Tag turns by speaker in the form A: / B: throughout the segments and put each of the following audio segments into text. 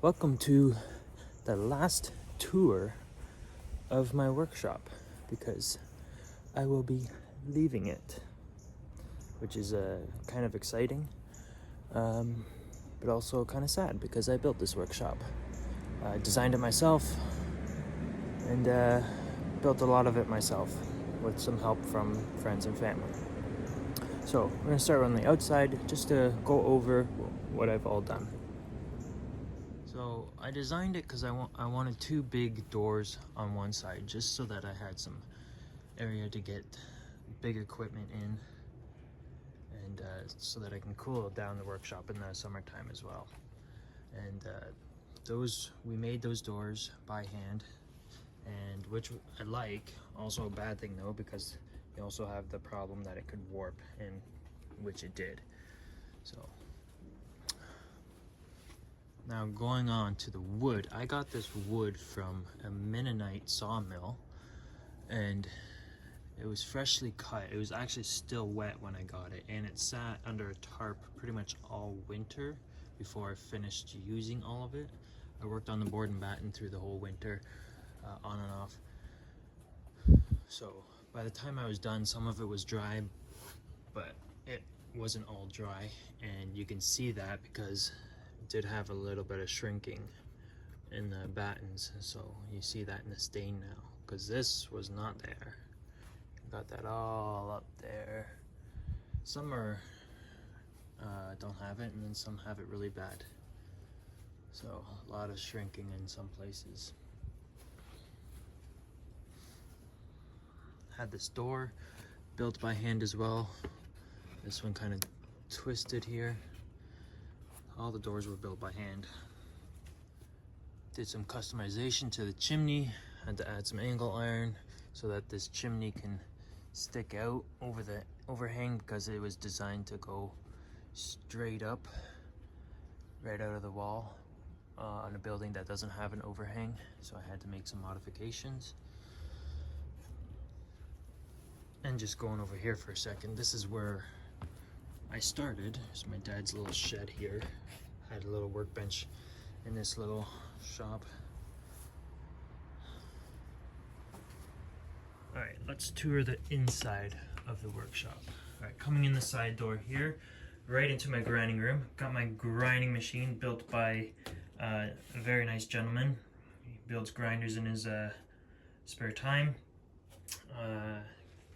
A: Welcome to the last tour of my workshop because I will be leaving it, which is kind of exciting, but also kind of sad because I built this workshop. I designed it myself and built a lot of it myself with some help from friends and family. So we're going to start on the outside just to go over what I've all done. So I designed it because I wanted two big doors on one side just so that I had some area to get big equipment in, and so that I can cool down the workshop in the summertime as well. And we made those doors by hand, and which I like. Also a bad thing though, because you also have the problem that it could warp, and which it did. So now going on to the wood, I got this wood from a Mennonite sawmill, and it was freshly cut. It was actually still wet when I got it, and it sat under a tarp pretty much all winter before I finished using all of it. I worked on the board and batten through the whole winter, on and off. So by the time I was done, some of it was dry, but it wasn't all dry, and you can see that because did have a little bit of shrinking in the battens, so you see that in the stain now, because this was not there. Got that all up there. Some are don't have it, and then some have it really bad, so a lot of shrinking in some places. Had this door built by hand as well. This one kind of twisted here. All the doors were built by hand. Did some customization to the chimney. Had to add some angle iron so that this chimney can stick out over the overhang, because it was designed to go straight up right out of the wall on a building that doesn't have an overhang. So I had to make some modifications. And just going over here for a second, this is where I started. There's my dad's little shed here. Had a little workbench in this little shop. All right, let's tour the inside of the workshop. All right, coming in the side door here, right into my grinding room. Got my grinding machine built by a very nice gentleman. He builds grinders in his spare time.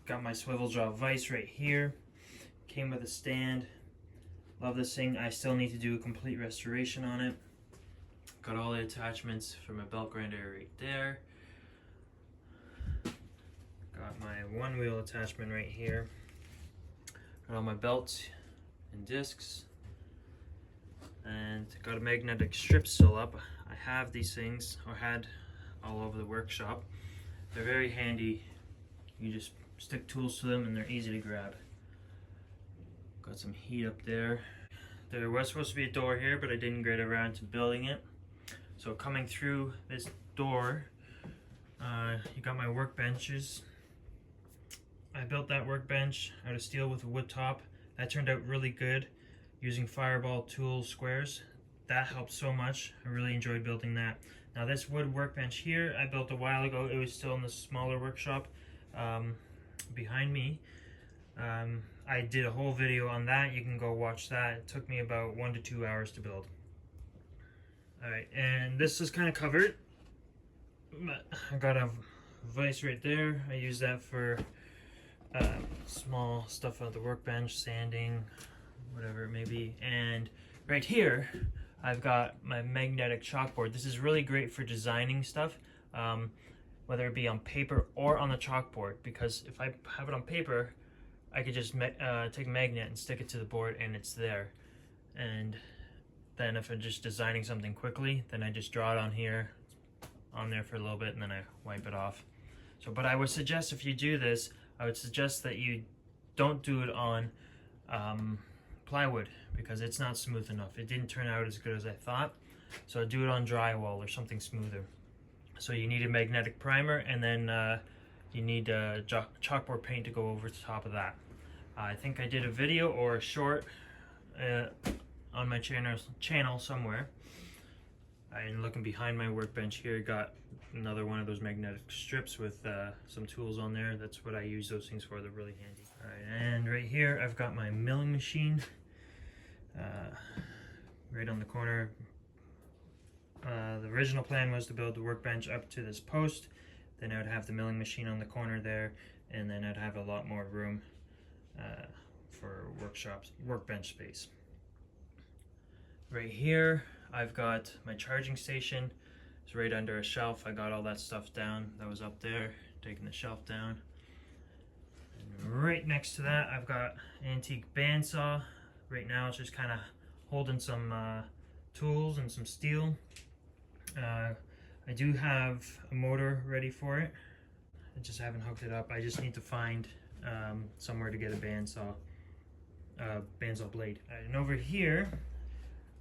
A: Got my swivel jaw vise right here. Came with a stand. Love this thing. I still need to do a complete restoration on it. Got all the attachments for my belt grinder right there. Got my one wheel attachment right here. Got all my belts and discs. And got a magnetic strip still up. I have these things, or had, all over the workshop. They're very handy. You just stick tools to them and they're easy to grab. Got some heat up there. There was supposed to be a door here, but I didn't get around to building it. So coming through this door, you got my workbenches. I built that workbench out of steel with a wood top. That turned out really good using Fireball tool squares. That helped so much. I really enjoyed building that. Now this wood workbench here, I built a while ago. It was still in the smaller workshop behind me. I did a whole video on that. You can go watch that. It took me about 1 to 2 hours to build. Alright, and this is kind of covered. I got a vise right there. I use that for small stuff on the workbench, sanding, whatever it may be. And right here, I've got my magnetic chalkboard. This is really great for designing stuff, whether it be on paper or on the chalkboard, because if I have it on paper, I could just take a magnet and stick it to the board and it's there. And then if I'm just designing something quickly, then I just draw it on here, on there for a little bit, and then I wipe it off. So, but I would suggest, if you do this, I would suggest that you don't do it on plywood, because it's not smooth enough. It didn't turn out as good as I thought. So do it on drywall or something smoother. So you need a magnetic primer, and then you need chalkboard paint to go over the top of that. I think I did a video or a short on my channel somewhere. And looking behind my workbench here, got another one of those magnetic strips with some tools on there. That's what I use those things for. They're really handy. All right, and right here I've got my milling machine right on the corner. The original plan was to build the workbench up to this post, then I would have the milling machine on the corner there, and then I'd have a lot more room for workbench space. Right here I've got my charging station. It's right under a shelf. I got all that stuff down that was up there, taking the shelf down. And right next to that I've got antique bandsaw. Right now it's just kind of holding some tools and some steel. I do have a motor ready for it. I just haven't hooked it up. I just need to find somewhere to get a bandsaw blade. And over here,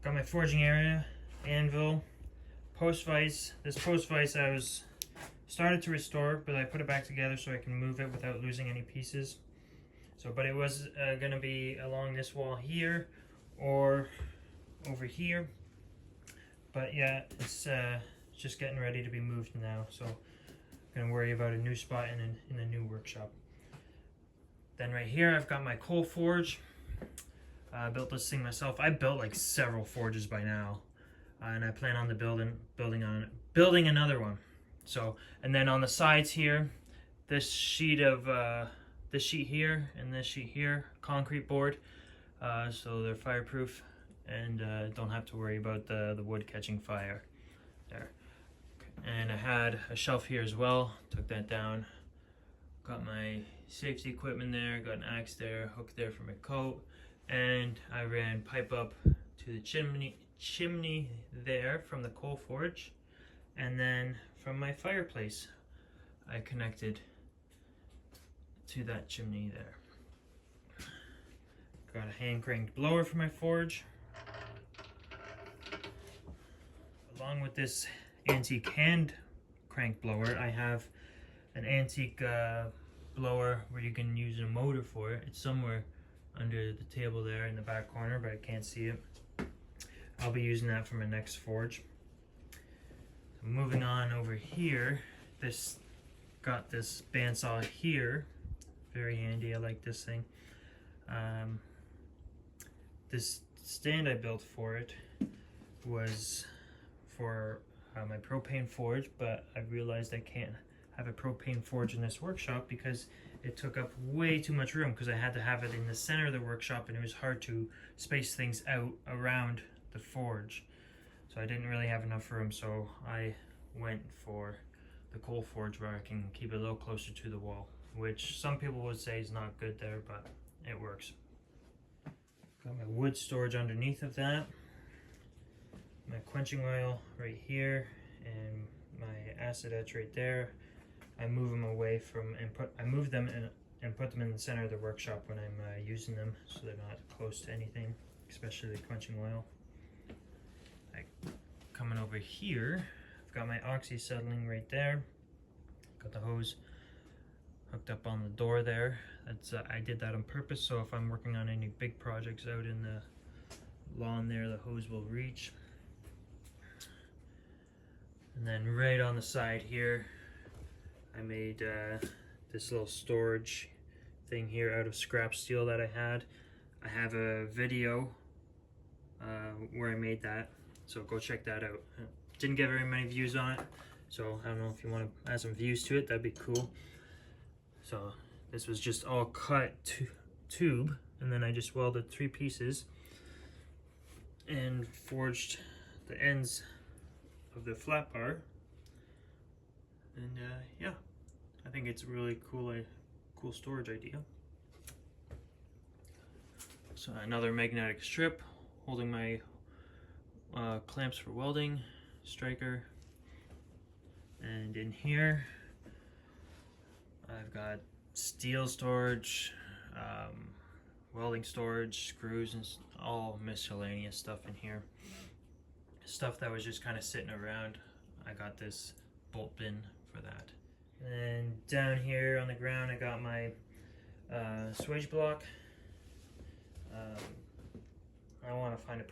A: got my forging area, anvil, post vise. This post vise I started to restore, but I put it back together so I can move it without losing any pieces. But it was gonna be along this wall here or over here. But yeah, it's just getting ready to be moved now, so I'm gonna worry about a new spot in a new workshop. Then right here I've got my coal forge. I built this thing myself. I built like several forges by now, and I plan on building another one. So, and then on the sides here, this sheet here and this sheet here, concrete board, so they're fireproof and don't have to worry about the wood catching fire there. And I had a shelf here as well, took that down. Got my safety equipment there, got an axe there, hook there for my coat, and I ran pipe up to the chimney there from the coal forge, and then from my fireplace I connected to that chimney there. Got a hand cranked blower for my forge. Along with this antique hand crank blower, I have an antique blower where you can use a motor for it. It's somewhere under the table there in the back corner, but I can't see it. I'll be using that for my next forge. So moving on over here, got this bandsaw here. Very handy, I like this thing. This stand I built for it was for my propane forge, but I realized I can't have a propane forge in this workshop because it took up way too much room, because I had to have it in the center of the workshop and it was hard to space things out around the forge. So I didn't really have enough room, so I went for the coal forge where I can keep it a little closer to the wall, which some people would say is not good there, but it works. Got my wood storage underneath of that. My quenching oil right here and my acid etch right there. I move them away from I move them and put them in the center of the workshop when I'm using them, so they're not close to anything, especially the quenching oil. Coming over here, I've got my oxy settling right there. Got the hose hooked up on the door there. That's I did that on purpose, so if I'm working on any big projects out in the lawn there, the hose will reach. And then right on the side here, I made this little storage thing here out of scrap steel that I had. I have a video where I made that, so go check that out. Didn't get very many views on it, so I don't know if you want to add some views to it, that'd be cool. So this was just all cut tube, and then I just welded 3 pieces and forged the ends of the flat bar. And yeah, I think it's a really cool storage idea. So another magnetic strip holding my clamps for welding, striker, and in here I've got steel storage, welding storage, screws, and all miscellaneous stuff in here. Stuff that was just kind of sitting around. I got this bolt bin for that. And down here on the ground I got my swage block. I want to find a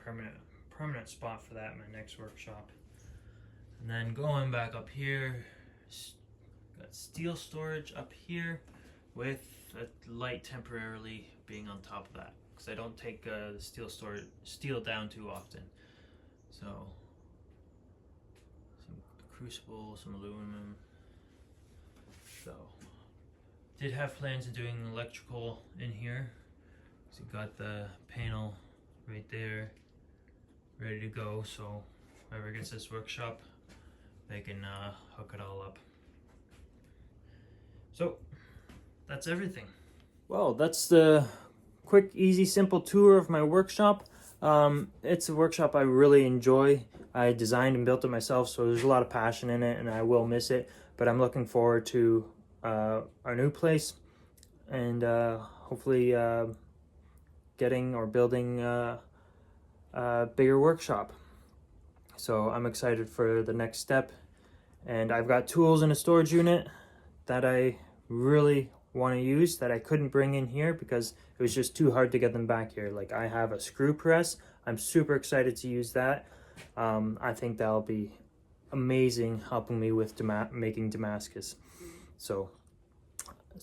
A: permanent spot for that in my next workshop. And then going back up here, got steel storage up here with a light temporarily being on top of that, because I don't take the steel down too often. So some crucible, some aluminum. So did have plans of doing electrical in here. So got the panel right there ready to go, so whoever gets this workshop, they can hook it all up. So that's everything. Well, that's the quick, easy, simple tour of my workshop. It's a workshop I really enjoy. I designed and built it myself, so there's a lot of passion in it, and I will miss it, but I'm looking forward to our new place, and hopefully getting or building a bigger workshop. So I'm excited for the next step, and I've got tools in a storage unit that I really want to use that I couldn't bring in here because it was just too hard to get them back here. Like, I have a screw press. I'm super excited to use that. I think that'll be amazing, helping me with making Damascus. So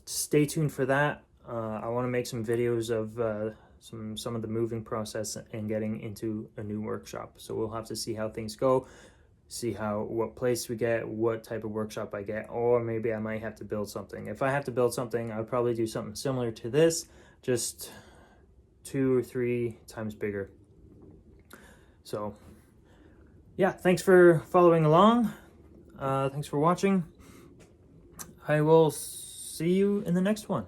A: stay tuned for that. I want to make some videos of some of the moving process and getting into a new workshop. So we'll have to see how things go, see what place we get, what type of workshop I get, or maybe I might have to build something. If I have to build something, I'll probably do something similar to this, just 2 or 3 times bigger. So yeah, thanks for following along. Thanks for watching. I will see you in the next one.